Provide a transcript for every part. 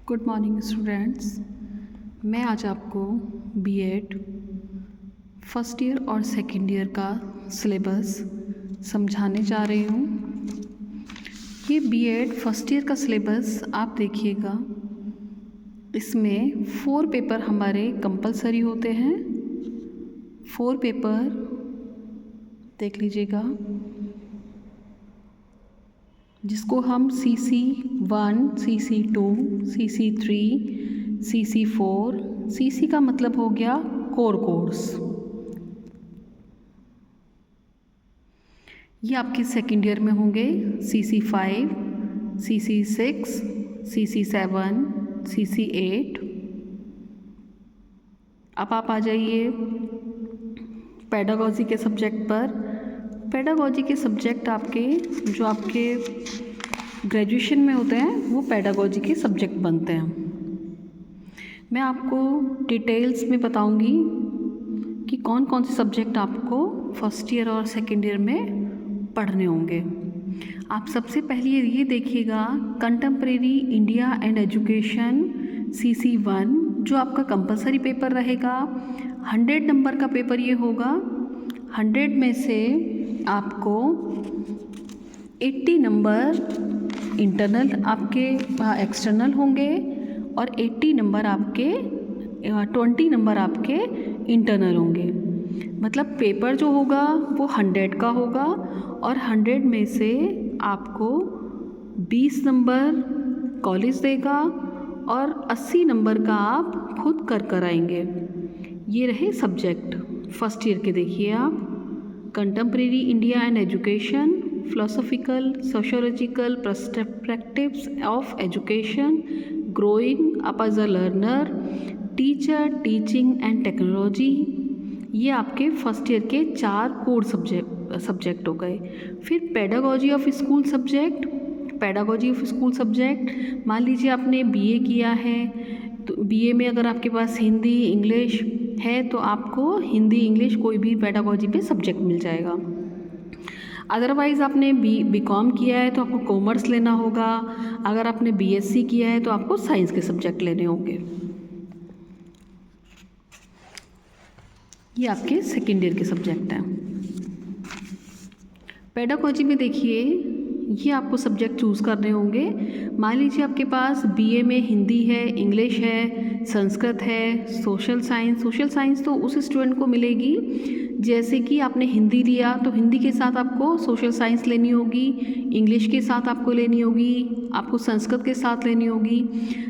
Good morning students. मैं आज आपको बीएड फर्स्ट ईयर और सेकेंड ईयर का सिलेबस समझाने जा रही हूँ। ये बीएड फर्स्ट ईयर का सिलेबस आप देखिएगा, इसमें 4 पेपर हमारे कंपलसरी होते हैं। 4 पेपर देख लीजिएगा, जिसको हम CC1, CC2, CC3, CC4, CC का मतलब हो गया कोर कोर्स। ये आपके सेकेंड ईयर में होंगे CC5, CC6, CC7, CC8। अब आप आ जाइए पेडागॉजी के सब्जेक्ट पर। पेडागॉजी के सब्जेक्ट जो आपके ग्रेजुएशन में होते हैं वो पेडागॉजी के सब्जेक्ट बनते हैं। मैं आपको डिटेल्स में बताऊंगी कि कौन कौन से सब्जेक्ट आपको फर्स्ट ईयर और सेकेंड ईयर में पढ़ने होंगे। आप सबसे पहले ये देखिएगा contemporary India and education CC1, जो आपका कंपलसरी पेपर रहेगा। 100 नंबर का पेपर ये होगा। 100 में से आपको 80 नंबर इंटरनल आपके एक्सटर्नल होंगे और 80 नंबर आपके 20 नंबर आपके इंटरनल होंगे। मतलब पेपर जो होगा वो 100 का होगा और 100 में से आपको 20 नंबर कॉलेज देगा और 80 नंबर का आप खुद कर आएंगे। ये रहे सब्जेक्ट फर्स्ट ईयर के। देखिए आप contemporary India and education, philosophical sociological perspectives of education, growing up as a learner, teacher teaching and technology. ये आपके फर्स्ट ईयर के 4 कोर सब्जेक्ट हो गए। फिर pedagogy of school subject. Pedagogy of school subject, मान लीजिए आपने BA किया है तो BA में अगर आपके पास हिंदी इंग्लिश है तो आपको हिंदी इंग्लिश कोई भी पेडागॉजी पे सब्जेक्ट मिल जाएगा। अदरवाइज़ आपने BCom किया है तो आपको कॉमर्स लेना होगा। अगर आपने BSc किया है तो आपको साइंस के सब्जेक्ट लेने होंगे। ये आपके सेकेंड ईयर के सब्जेक्ट हैं। पेडागॉजी में देखिए ये आपको सब्जेक्ट चूज़ करने होंगे। मान लीजिए आपके पास BA में हिंदी है, इंग्लिश है, संस्कृत है, सोशल साइंस तो उस स्टूडेंट को मिलेगी जैसे कि आपने हिंदी लिया तो हिंदी के साथ आपको सोशल साइंस लेनी होगी, इंग्लिश के साथ आपको लेनी होगी, आपको संस्कृत के साथ लेनी होगी।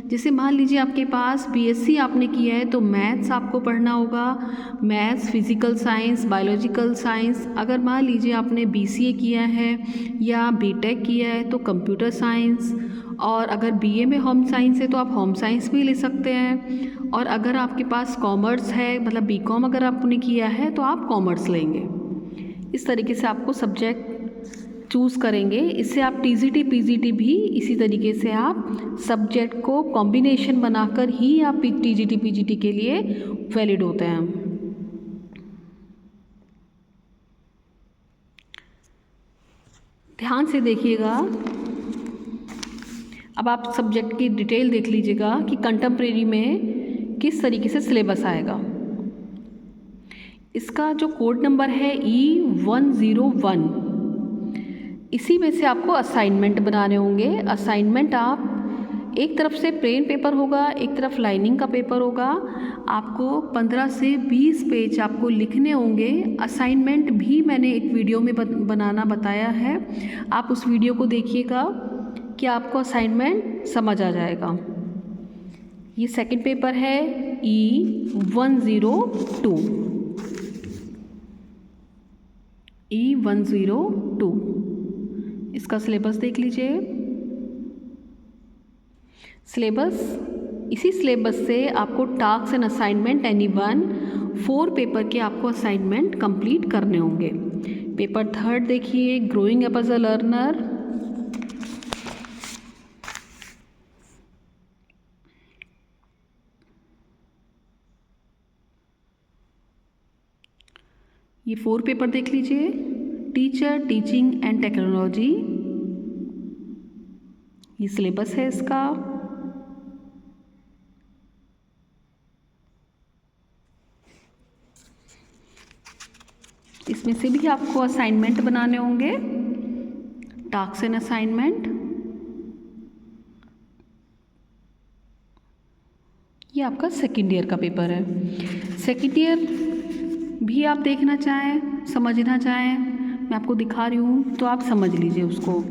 जैसे मान लीजिए आपके पास BSc आपने किया है तो मैथ्स आपको पढ़ना होगा, maths, physical science, biological science. अगर मान लीजिए आपने BCA किया है या BTech किया है तो कंप्यूटर साइंस। और अगर BA में होम साइंस है तो आप होम साइंस भी ले सकते हैं। और अगर आपके पास कॉमर्स है, मतलब BCom अगर आपने किया है तो आप कॉमर्स लेंगे। इस तरीके से आपको सब्जेक्ट चूज़ करेंगे। इससे आप TGT PGT भी इसी तरीके से आप सब्जेक्ट को कॉम्बिनेशन बनाकर ही आप TGT PGT के लिए वैलिड होते हैं। ध्यान से देखिएगा। अब आप सब्जेक्ट की डिटेल देख लीजिएगा कि कंटेम्प्रेरी में किस तरीके से सिलेबस आएगा। इसका जो कोड नंबर है E101, इसी में से आपको असाइनमेंट बनाने होंगे। असाइनमेंट आप एक तरफ से प्लेन पेपर होगा, एक तरफ लाइनिंग का पेपर होगा। आपको 15 से 20 पेज आपको लिखने होंगे। असाइनमेंट भी मैंने एक वीडियो में बनाना बताया है, आप उस वीडियो को देखिएगा कि आपको असाइनमेंट समझ आ जाएगा। ये सेकंड पेपर है E102। E102 इसका सिलेबस देख लीजिए। सिलेबस, इसी सिलेबस से आपको task and assignment anyone 4 paper के आपको असाइनमेंट कंप्लीट करने होंगे। पेपर 3 देखिए, growing up as a learner. ये 4 पेपर देख लीजिए। टीचर टीचिंग एंड टेक्नोलॉजी, ये सिलेबस है इसका। इसमें से भी आपको असाइनमेंट बनाने होंगे, टास्क एंड असाइनमेंट। ये आपका सेकेंड ईयर का पेपर है। सेकेंड ईयर भी आप देखना चाहें, समझना चाहें, मैं आपको दिखा रही हूँ तो आप समझ लीजिए उसको।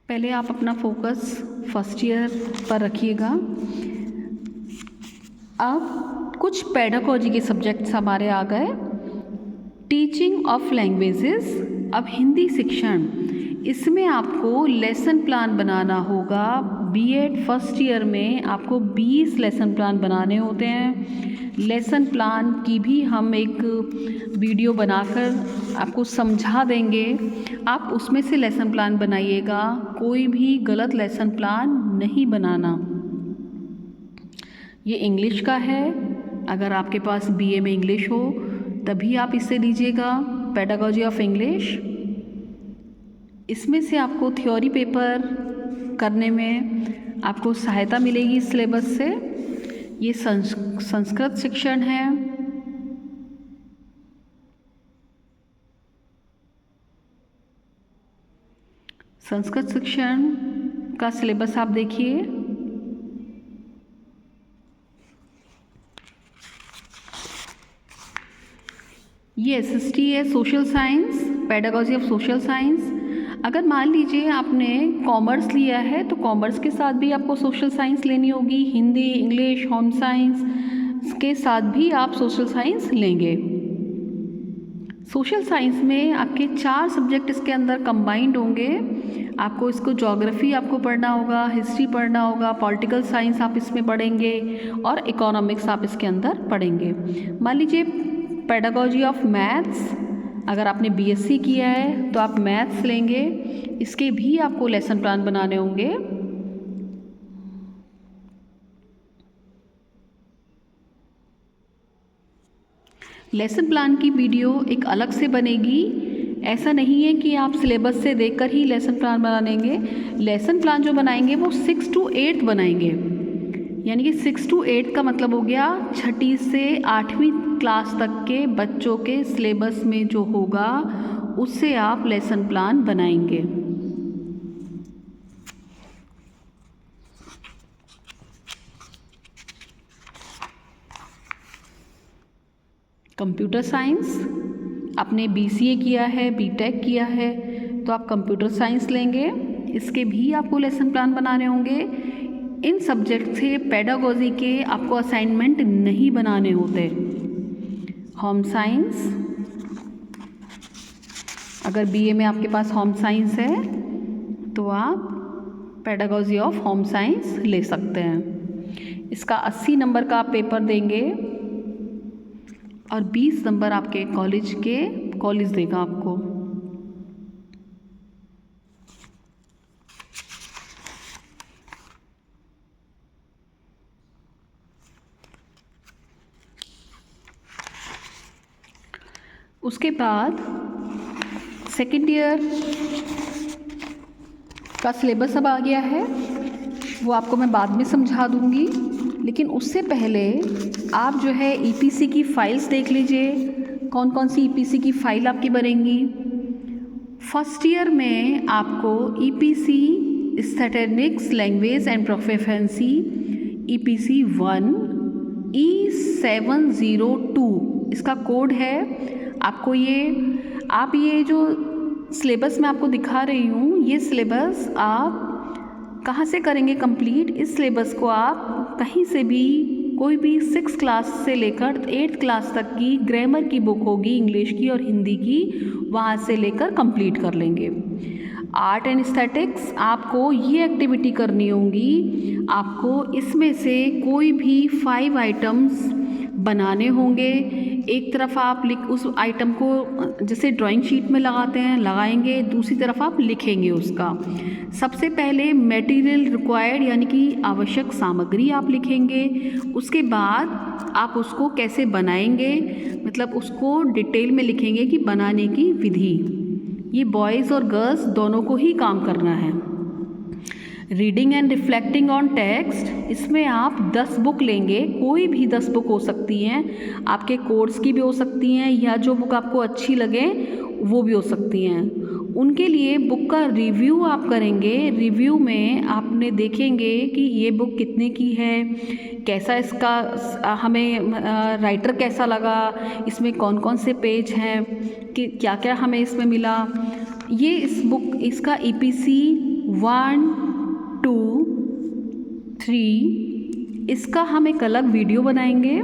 पहले आप अपना फोकस फर्स्ट ईयर पर रखिएगा। अब कुछ पेडागोजी के सब्जेक्ट्स हमारे आ गए। टीचिंग ऑफ लैंग्वेजेस, अब हिंदी शिक्षण, इसमें आपको लेसन प्लान बनाना होगा। बीएड फर्स्ट ईयर में आपको 20 लेसन प्लान बनाने होते हैं। लेसन प्लान की भी हम एक वीडियो बनाकर आपको समझा देंगे, आप उसमें से लेसन प्लान बनाइएगा। कोई भी गलत लेसन प्लान नहीं बनाना। ये इंग्लिश का है, अगर आपके पास बीए में इंग्लिश हो तभी आप इसे लीजिएगा, पेडागोजी ऑफ इंग्लिश। इसमें से आपको थ्योरी पेपर करने में आपको सहायता मिलेगी इस सिलेबस से। ये संस्कृत शिक्षण है। संस्कृत शिक्षण का सिलेबस आप देखिए। ये एसएसटी है, social science, pedagogy of social science. अगर मान लीजिए आपने कॉमर्स लिया है तो कॉमर्स के साथ भी आपको सोशल साइंस लेनी होगी। हिंदी, इंग्लिश, होम साइंस के साथ भी आप सोशल साइंस लेंगे। सोशल साइंस में आपके 4 सब्जेक्ट इसके अंदर कंबाइंड होंगे। आपको इसको ज्योग्राफी आपको पढ़ना होगा, हिस्ट्री पढ़ना होगा, पॉलिटिकल साइंस आप इसमें पढ़ेंगे और इकोनॉमिक्स आप इसके अंदर पढ़ेंगे। मान लीजिए पेडागोजी ऑफ मैथ्स, अगर आपने बीएससी किया है तो आप मैथ्स लेंगे, इसके भी आपको लेसन प्लान बनाने होंगे। लेसन प्लान की वीडियो एक अलग से बनेगी। ऐसा नहीं है कि आप सिलेबस से देखकर ही लेसन प्लान बनाएंगे। लेसन प्लान जो बनाएंगे वो 6 to 8 बनाएंगे, यानी कि 6 to 8 का मतलब हो गया 6ठी से 8वीं क्लास तक के बच्चों के सिलेबस में जो होगा उससे आप लेसन प्लान बनाएंगे। कंप्यूटर साइंस, आपने बीसीए किया है, बीटेक किया है तो आप कंप्यूटर साइंस लेंगे, इसके भी आपको लेसन प्लान बनाने होंगे। इन सब्जेक्ट से पेडागोजी के आपको असाइनमेंट नहीं बनाने होते। होम साइंस, अगर बीए में आपके पास होम साइंस है तो आप पेडागोजी ऑफ होम साइंस ले सकते हैं। इसका 80 नंबर का आप पेपर देंगे और 20 नंबर आपके कॉलेज देगा आपको। उसके बाद सेकेंड ईयर का सिलेबस अब आ गया है, वो आपको मैं बाद में समझा दूंगी, लेकिन उससे पहले आप जो है ईपीसी की फ़ाइल्स देख लीजिए। कौन कौन सी ईपीसी की फ़ाइल आपकी बनेंगी। फर्स्ट ईयर में आपको EPC statistics language and proficiency EPC 1 E702 इसका कोड है। आपको ये जो सिलेबस मैं आपको दिखा रही हूँ, ये सिलेबस आप कहाँ से करेंगे कंप्लीट। इस सिलेबस को आप कहीं से भी, कोई भी 6 क्लास से लेकर 8th क्लास तक की ग्रामर की बुक होगी इंग्लिश की और हिंदी की, वहाँ से लेकर कंप्लीट कर लेंगे। आर्ट एंड एस्थेटिक्स, आपको ये एक्टिविटी करनी होगी। आपको इसमें से कोई भी 5 आइटम्स बनाने होंगे। एक तरफ आप उस आइटम को जैसे ड्राइंग शीट में लगाते हैं लगाएंगे, दूसरी तरफ आप लिखेंगे उसका। सबसे पहले मटेरियल रिक्वायर्ड यानी कि आवश्यक सामग्री आप लिखेंगे। उसके बाद आप उसको कैसे बनाएंगे, मतलब उसको डिटेल में लिखेंगे कि बनाने की विधि। ये बॉयज़ और गर्ल्स दोनों को ही काम करना है। Reading and reflecting on text, इसमें आप 10 बुक लेंगे, कोई भी 10 बुक हो सकती हैं, आपके कोर्स की भी हो सकती हैं या जो बुक आपको अच्छी लगे वो भी हो सकती हैं। उनके लिए बुक का रिव्यू आप करेंगे। रिव्यू में आपने देखेंगे कि ये बुक कितने की है, कैसा इसका हमें राइटर कैसा लगा, इसमें कौन कौन से पेज हैं, कि क्या क्या हमें इसमें मिला। ये इस बुक इसका EPC 1, 2, 3 इसका हम एक अलग वीडियो बनाएंगे।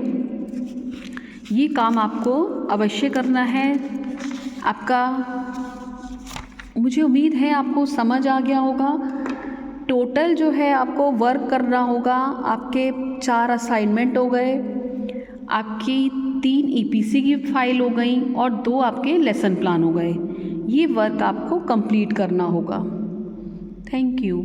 ये काम आपको अवश्य करना है। आपका मुझे उम्मीद है आपको समझ आ गया होगा। टोटल जो है आपको वर्क करना होगा, आपके 4 असाइनमेंट हो गए, आपकी 3 EPC की फ़ाइल हो गई और 2 आपके लेसन प्लान हो गए। ये वर्क आपको कंप्लीट करना होगा। Thank you.